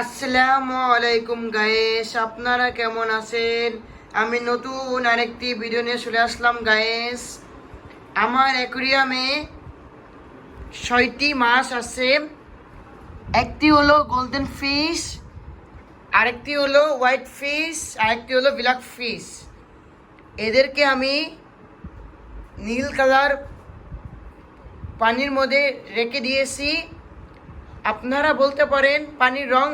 আসসালামু আলাইকুম গায়েস, আপনারা কেমন আছেন? আমি নতুন আরেকটি ভিডিও নিয়ে চলে আসলাম গায়েস। আমার অ্যাকুরিয়ামে 6টি মাছ আছে। একটি হলো গোল্ডেন ফিশ, আরেকটি হলো হোয়াইট ফিশ, আরেকটি হলো ব্ল্যাক ফিশ। এদেরকে আমি নীল কালার পানির মধ্যে রেখে দিয়েছি। আপনারা বলতে পারেন পানির রং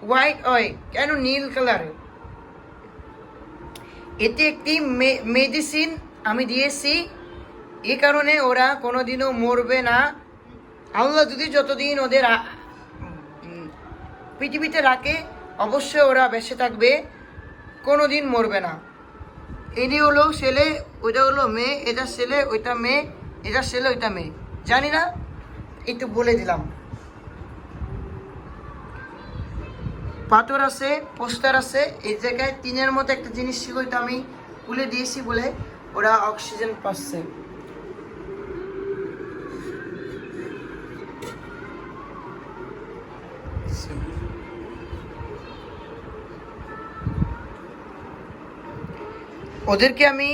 হোয়াইট হয় কেন নীল কালার? এটি একটি মেডিসিন আমি দিয়েছি, এই কারণে ওরা কোনোদিনও মরবে না। আল্লাহ যদি যতদিন ওদের পৃথিবীতে রাখে অবশ্যই ওরা বেঁচে থাকবে, কোনোদিন মরবে না। এটি হলো ছেলে, ওইটা হলো মেয়ে, এটা ছেলে, ওইটা মেয়ে, এটা ছেলে, ওইটা মেয়ে। জানি না, একটু বলে দিলাম। পাথর আছে, পোস্টার আছে, এই জায়গায় টিনের মতো একটা জিনিস ছিল, এটা আমি খুলে দিয়েছি বলে ওরা অক্সিজেন পাচ্ছে। ওদেরকে আমি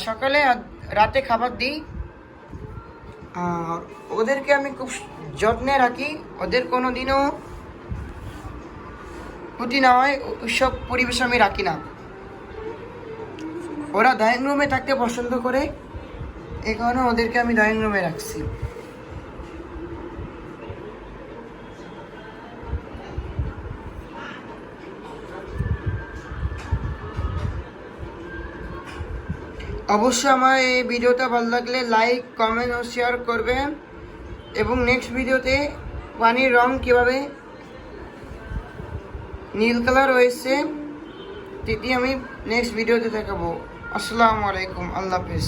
সকালে রাতে খাবার দিই। ওদেরকে আমি খুব যত্নে রাখি, ওদের কোনো দিনও ক্ষতি না হয় ওইসব পরিবেশ আমি রাখি না। ওরা ড্রয়িং রুমে থাকতে পছন্দ করে, এই কারণে ওদেরকে আমি ড্রয়িং রুমে রাখছি। অবশ্যই আমার এই ভিডিওটা ভালো লাগলে লাইক, কমেন্ট ও শেয়ার করবেন, এবং নেক্সট ভিডিওতে পানির রং কীভাবে নীল কালার হয়েছে সেটি আমি নেক্সট ভিডিওতে দেখাবো। আসসালামু আলাইকুম, আল্লাহ হাফেজ।